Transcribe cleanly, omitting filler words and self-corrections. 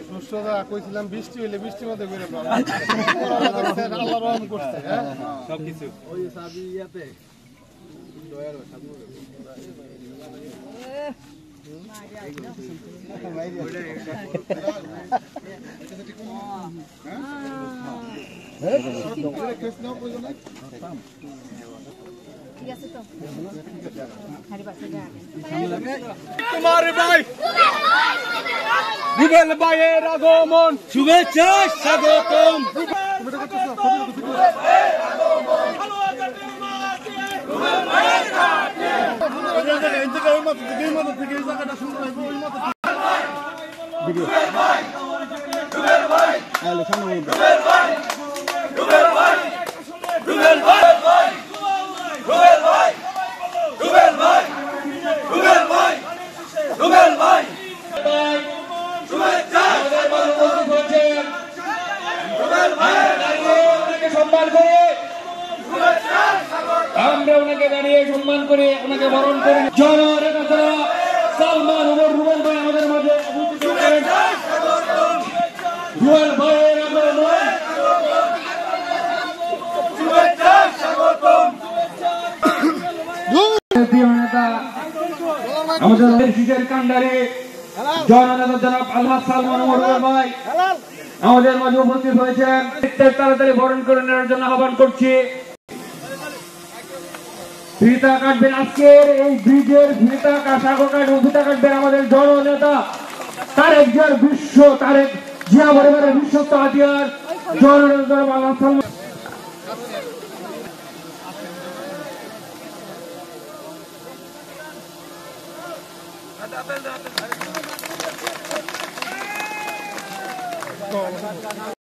সুস্থতা কইছিলাম বৃষ্টি হইলে বৃষ্টির মধ্যে করে আল্লাহ রহম করছে হ্যাঁ সবকিছু ওই সাবি ইয়াতে দয়ার সাবি রুবেল ভাইয়ের আগমন শুভেচ্ছা স্বাগতম আমরা ওনাকে দাঁড়িয়ে সম্মান করে ওনাকে বরণ করি। জননেতা সালমান ওমর রুবেল ভাই আমাদের মাঝে উপস্থিত হয়েছেন। রুবেল ভাইয়ের আগমন শুভেচ্ছা স্বাগতম। নেতা আমাদের শিশের কান্ডারি জননেতা জনাব আলহাজ সালমান ওমর রুবেল ভাই আমাদের মাঝে উপস্থিত হয়েছেন। তাড়াতাড়ি বরণ করে নেওয়ার জন্য আহ্বান করছি। ফিতা কাটবেন আজকের এই ব্রিজের ফিতা সাগর কাটবেন ফিতা কাটবেন আমাদের জননেতা তারেক জিয়ার তারেক জিয়া পরিবারের বিশ্বস্ত হাতিয়ার জননেতা আলহাজ সালমান